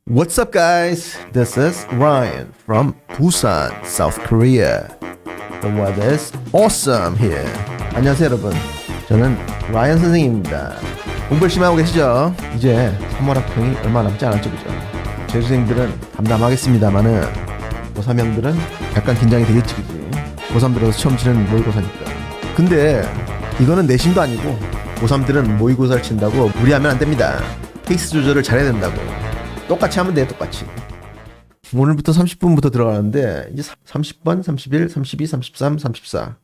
What's up, guys? This is Ryan from Busan, South Korea. The weather is awesome here. 안녕하세요, 여러분. 저는 라이언 선생님입니다. 공부 열심히 하고 계시죠? 이제 3월 학평이 얼마 남지 않았죠, 그죠? 재수생들은 담담하겠습니다만은 고3형들은 약간 긴장이 되겠지, 그지? 고3 들어서 처음 치는 모의고사니까. 근데 이거는 내신도 아니고 고3들은 모의고사를 친다고 무리하면 안 됩니다. 페이스 조절을 잘해야 된다고. 똑같이 하면 돼요, 똑같이. 오늘부터 30분부터 들어가는데 이제 30번, 31, 32, 33, 34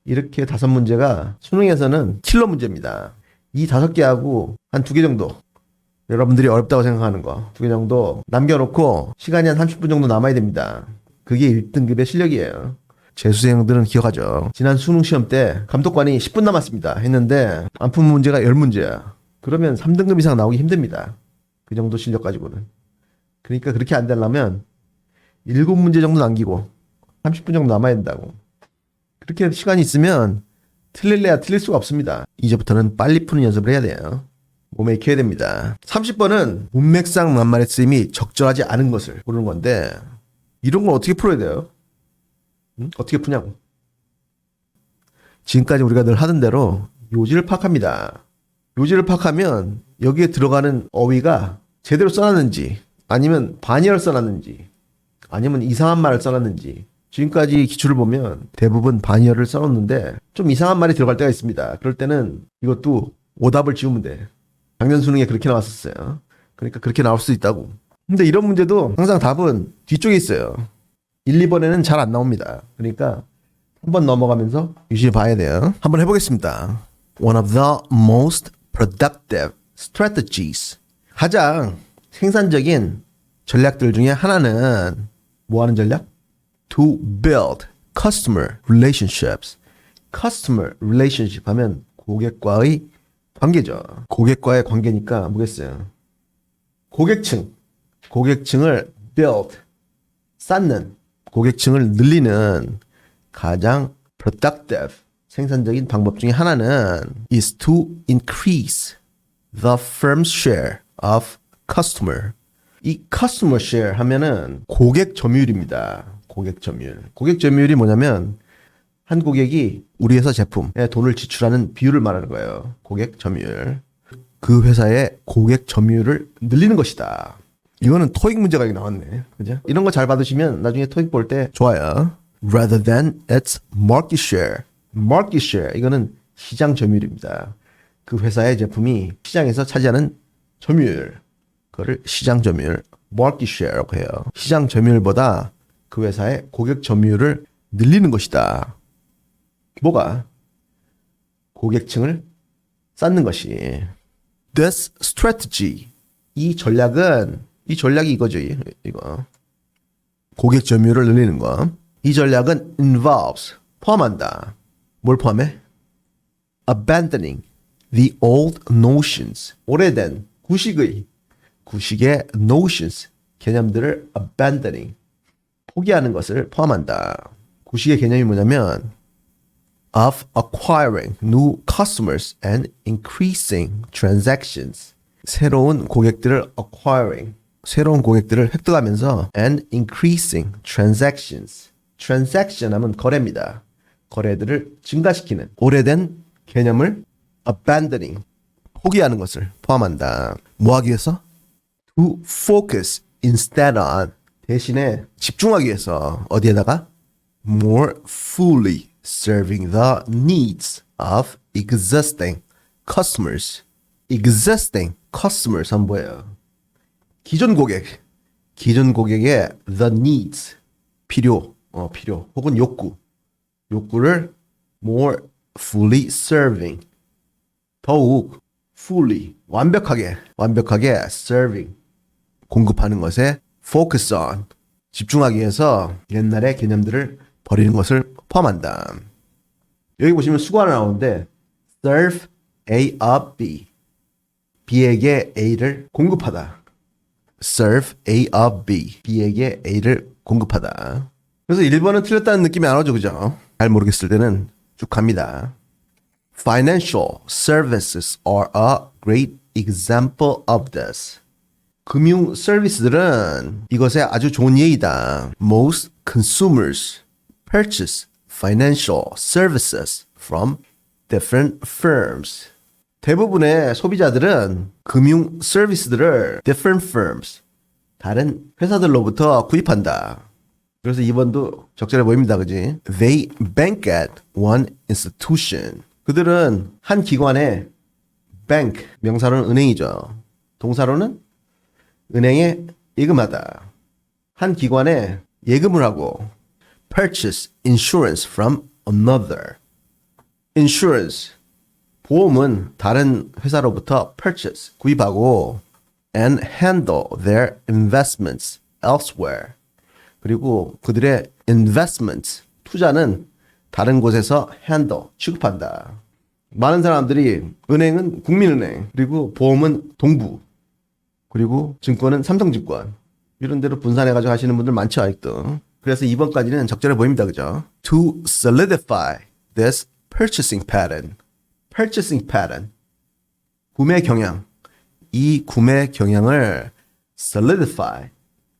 이렇게 5문제가 수능에서는 킬러 문제입니다. 이 5개하고 한 2개 정도 여러분들이 어렵다고 생각하는 거 2개 정도 남겨놓고 시간이 한 30분 정도 남아야 됩니다. 그게 1등급의 실력이에요. 재수생들은 기억하죠. 지난 수능 시험 때 감독관이 10분 남았습니다 했는데 안 푼 문제가 10문제야. 그러면 3등급 이상 나오기 힘듭니다. 그 정도 실력 가지고는. 그러니까 그렇게 안 되려면 7문제 정도 남기고 30분 정도 남아야 된다고. 그렇게 시간이 있으면 틀릴래야 틀릴 수가 없습니다. 이제부터는 빨리 푸는 연습을 해야 돼요. 몸에 익혀야 됩니다. 30번은 문맥상 낱말의 쓰임이 적절하지 않은 것을 고르는 건데 이런 걸 어떻게 풀어야 돼요? 응? 어떻게 푸냐고. 지금까지 우리가 늘 하던 대로 요지를 파악합니다. 요지를 파악하면 여기에 들어가는 어휘가 제대로 써놨는지 아니면 반의어를 써놨는지 아니면 이상한 말을 써놨는지 지금까지 기출을 보면 대부분 반의어를 써놓는데 좀 이상한 말이 들어갈 때가 있습니다. 그럴 때는 이것도 오답을 지우면 돼. 작년 수능에 그렇게 나왔었어요. 그러니까 그렇게 나올 수 있다고. 근데 이런 문제도 항상 답은 뒤쪽에 있어요. 1, 2번에는 잘 안 나옵니다. 그러니까 한번 넘어가면서 유심히 봐야 돼요. 한번 해보겠습니다. One of the most productive strategies. 가장 생산적인 전략들 중에 하나는 뭐 하는 전략? To build customer relationships. Customer relationship 하면 고객과의 관계죠. 고객과의 관계니까 뭐겠어요? 고객층을 build, 쌓는, 고객층을 늘리는 가장 productive, 생산적인 방법 중에 하나는 is to increase the firm's share of customer. 이 customer share 하면은 고객 점유율입니다. 고객 점유율. 고객 점유율이 뭐냐면 한 고객이 우리 회사 제품에 돈을 지출하는 비율을 말하는 거예요. 고객 점유율. 그 회사의 고객 점유율을 늘리는 것이다. 이거는 토익 문제가 나왔네. 그죠? 이런 거 잘 받으시면 나중에 토익 볼 때 좋아요. Rather than its market share. market share. 이거는 시장 점유율입니다. 그 회사의 제품이 시장에서 차지하는 점유율. 그거를 시장 점유율, market share라고 해요. 시장 점유율보다 그 회사의 고객 점유율을 늘리는 것이다. 뭐가? 고객층을 쌓는 것이. This strategy. 이 전략이 이거죠. 이거. 고객 점유율을 늘리는 거. 이 전략은 involves. 포함한다. 뭘 포함해? Abandoning the old notions. 오래된 구식의 notions. 개념들을 abandoning. 포기하는 것을 포함한다. 구식의 개념이 뭐냐면 of acquiring new customers and increasing transactions. 새로운 고객들을 acquiring. 새로운 고객들을 획득하면서 and increasing transactions. transaction 하면 거래입니다. 거래들을 증가시키는 오래된 개념을 abandoning. 포기하는 것을 포함한다. 뭐 하기 위해서? To focus instead on. 대신에 집중하기 위해서 어디에다가? More fully serving the needs of existing customers. existing customers 하면 뭐예요? 기존 고객의 the needs. 필요 혹은 욕구를 more fully serving. 더욱 fully 완벽하게 serving 공급하는 것에 focus on 집중하기 위해서 옛날의 개념들을 버리는 것을 포함한다. 여기 보시면 수가 하나 나오는데 serve A of B. B에게 A를 공급하다. serve A of B. B에게 A를 공급하다. 그래서 1번은 틀렸다는 느낌이 안 오죠, 그죠? 잘 모르겠을 때는 쭉 갑니다. Financial services are a great example of this. 금융 서비스들은 이것에 아주 좋은 예이다. Most consumers purchase financial services from different firms. 대부분의 소비자들은 금융 서비스들을 different firms, 다른 회사들로부터 구입한다. 그래서 2번도 적절해 보입니다. 그지? They bank at one institution. 그들은 한 기관에 bank, 명사로는 은행이죠. 동사로는 은행에 예금하다. 한 기관에 예금을 하고 purchase insurance from another. insurance, 보험은 다른 회사로부터 purchase, 구입하고 and handle their investments elsewhere. 그리고 그들의 investments, 투자는 다른 곳에서 handle, 취급한다. 많은 사람들이 은행은 국민은행, 그리고 보험은 동부, 그리고 증권은 삼성증권, 이런 데로 분산해가지고 하시는 분들 많죠, 아직도. 그래서 2번까지는 적절해 보입니다. 그죠? To solidify this purchasing pattern. purchasing pattern. 구매 경향. 이 구매 경향을 solidify.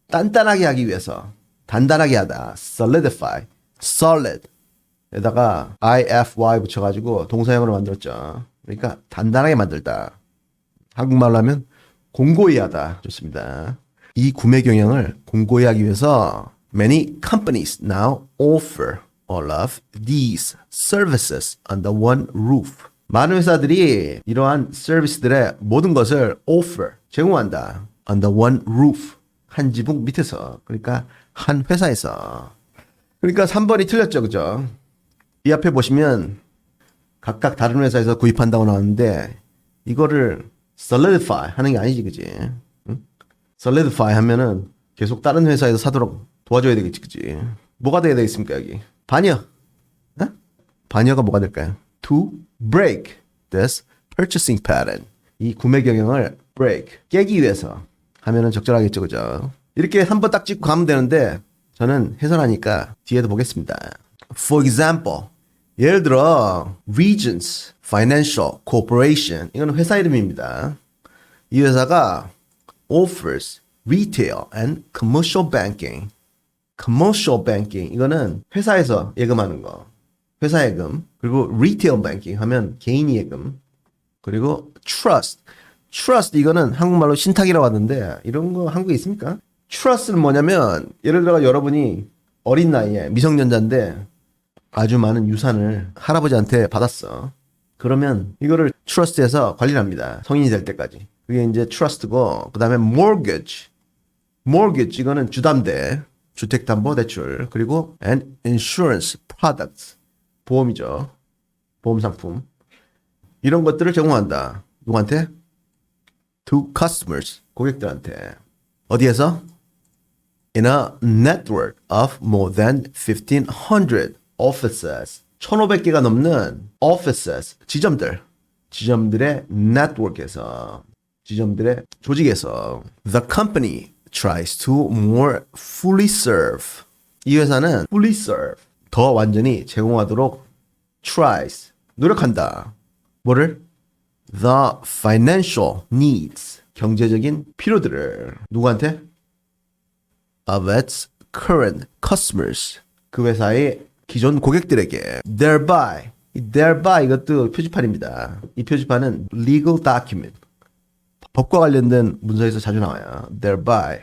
단단하게 하기 위해서. 단단하게 하다. solidify. solid. 에다가 ify 붙여가지고 동사형으로 만들었죠. 그러니까 단단하게 만들다. 한국말로 하면 공고히 하다. 좋습니다. 이 구매 경향을 공고히 하기 위해서 many companies now offer all of these services under one roof. 많은 회사들이 이러한 서비스들의 모든 것을 offer, 제공한다. under one roof. 한 지붕 밑에서. 그러니까 한 회사에서. 그러니까 3번이 틀렸죠. 그죠? 이 앞에 보시면 각각 다른 회사에서 구입한다고 나왔는데 이거를 solidify 하는 게 아니지. 그지? 응? solidify 하면은 계속 다른 회사에서 사도록 도와줘야 되겠지. 그지? 뭐가 돼야 되겠습니까? 여기 반여. 어? 반여가 뭐가 될까요? To break this purchasing pattern. 이 구매 경향을 break, 깨기 위해서 하면은 적절하겠죠. 그죠? 이렇게 3번 딱 찍고 가면 되는데 저는 해설하니까 뒤에도 보겠습니다. For example, 예를 들어 Regions Financial Corporation, 이건 회사 이름입니다. 이 회사가 offers retail and commercial banking. commercial banking, 이거는 회사에서 예금하는 거. 회사 예금. 그리고 retail banking 하면 개인이 예금. 그리고 trust. trust, 이거는 한국말로 신탁이라고 하는데 이런 거 한국에 있습니까? trust는 뭐냐면 예를 들어 여러분이 어린 나이에 미성년자인데 아주 많은 유산을 할아버지한테 받았어. 그러면 이거를 trust에서 관리를 합니다. 성인이 될 때까지. 그게 이제 trust고, 그 다음에 mortgage. mortgage, 이거는 주담대, 주택담보대출. 그리고 and insurance products. 보험이죠. 보험 상품. 이런 것들을 제공한다. 누구한테? To customers. 고객들한테. 어디에서? In a network of more than 1,500 offices. 1,500개가 넘는 offices, 지점들의 network에서, 지점들의 조직에서 the company tries to more fully serve. 이 회사는 fully serve, 더 완전히 제공하도록 tries, 노력한다. 뭐를? The financial needs, 경제적인 필요들을 누구한테? Of its current customers, 그 회사의 기존 고객들에게. thereby, thereby 이것도 표지판입니다. 이 표지판은 legal document, 법과 관련된 문서에서 자주 나와요. thereby,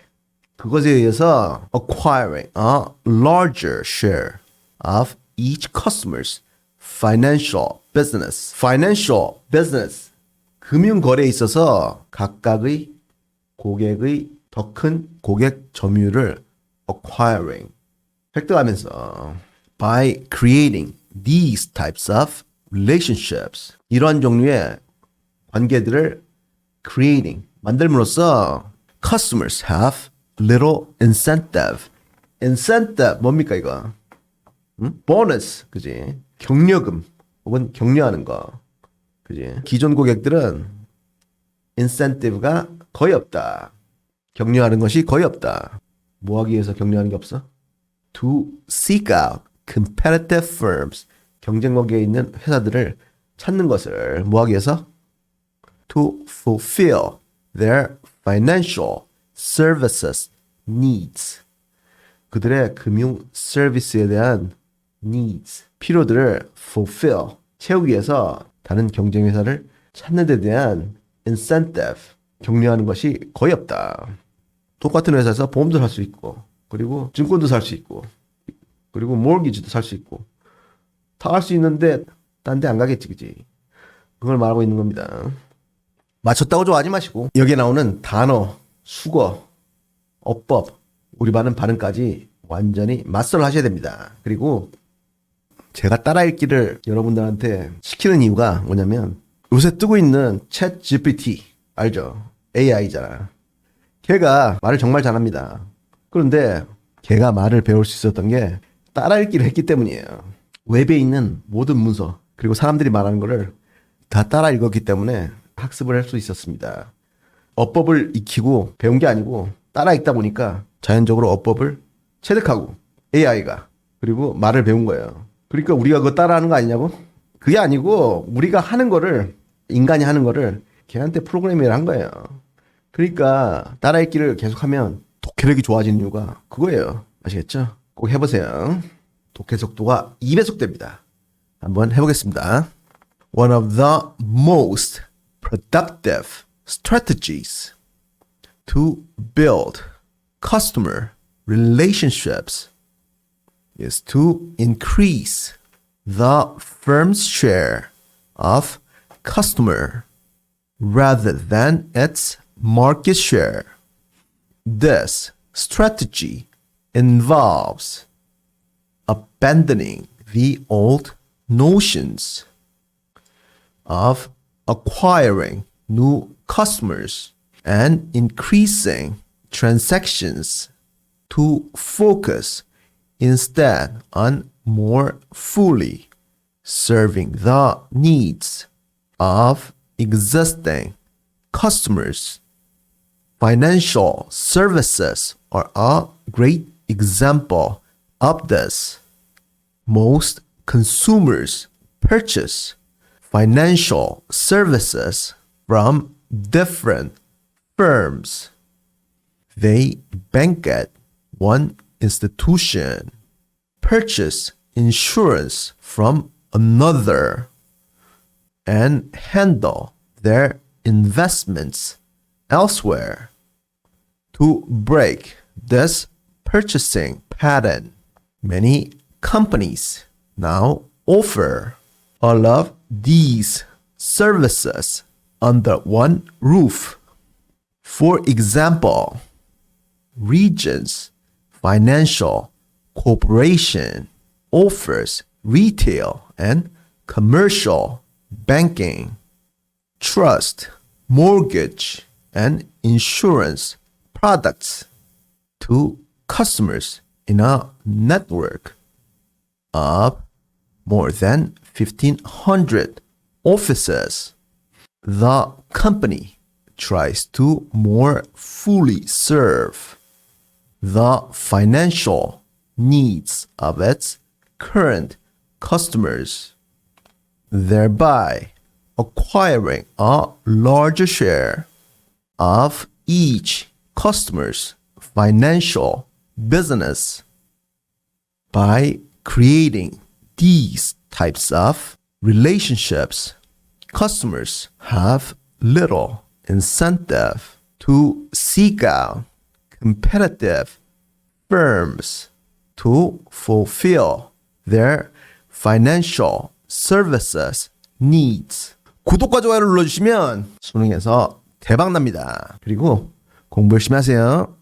그것에 의해서 acquiring a larger share of each customer's financial business. financial business, 금융거래에 있어서 각각의 고객의 더 큰 고객 점유율을 acquiring, 획득하면서 by creating these types of relationships, 이러한 종류의 관계들을 creating, 만들므로써 customers have little incentive. incentive 뭡니까 이거? 보너스, 그지? 격려금 혹은 격려하는 거, 그지? 기존 고객들은 incentive가 거의 없다. 격려하는 것이 거의 없다. 뭐 하기 위해서 격려하는 게 없어? To seek out competitive firms, 경쟁 관계에 있는 회사들을 찾는 것을 뭐 하기 위해서? To fulfill their financial services needs. 그들의 금융 서비스에 대한 needs, 필요들을 fulfill, 채우기 위해서 다른 경쟁 회사를 찾는 데 대한 incentive, 격려하는 것이 거의 없다. 똑같은 회사에서 보험도 살 수 있고, 그리고 증권도 살 수 있고, 그리고 mortgage도 살 수 있고, 다 할 수 있는데 딴 데 안 가겠지, 그지? 그걸 말하고 있는 겁니다. 맞췄다고 좋아하지 마시고 여기에 나오는 단어, 수거, 어법, 우리 반은 발음까지 완전히 맞설을 하셔야 됩니다. 그리고 제가 따라 읽기를 여러분들한테 시키는 이유가 뭐냐면 요새 뜨고 있는 챗 GPT 알죠? AI잖아. 걔가 말을 정말 잘합니다. 그런데 걔가 말을 배울 수 있었던 게 따라 읽기를 했기 때문이에요. 웹에 있는 모든 문서 그리고 사람들이 말하는 거를 다 따라 읽었기 때문에 학습을 할 수 있었습니다. 어법을 익히고 배운 게 아니고 따라 읽다 보니까 자연적으로 어법을 체득하고 AI가 그리고 말을 배운 거예요. 그러니까 우리가 그거 따라하는 거 아니냐고? 그게 아니고 우리가 하는 거를 인간이 하는 거를 걔한테 프로그래밍을 한 거예요. 그러니까 따라 읽기를 계속하면 독해력이 좋아지는 이유가 그거예요. 아시겠죠? 꼭 해보세요. 독해 속도가 2배속 됩니다. 한번 해보겠습니다. One of the most productive strategies to build customer relationships is to increase the firm's share of customer rather than its market share. This strategy involves abandoning the old notions of acquiring new customers and increasing transactions to focus instead on more fully serving the needs of existing customers. Financial services are a great example of this. Most consumers purchase financial services from different firms. They bank at one institution, purchase insurance from another, and handle their investments elsewhere. To break this purchasing pattern, many companies now offer all of these services under one roof. For example, Regions Financial Corporation offers retail and commercial banking, trust, mortgage, and insurance products to customers in a network of more than 1,500 offices. The company tries to more fully serve the financial needs of its current customers, thereby acquiring a larger share of each customer's financial business. By creating these types of relationships, customers have little incentive to seek out competitive firms to fulfill their financial services needs. 구독과 좋아요를 눌러주시면 수능에서 대박 납니다. 그리고 공부 열심히 하세요.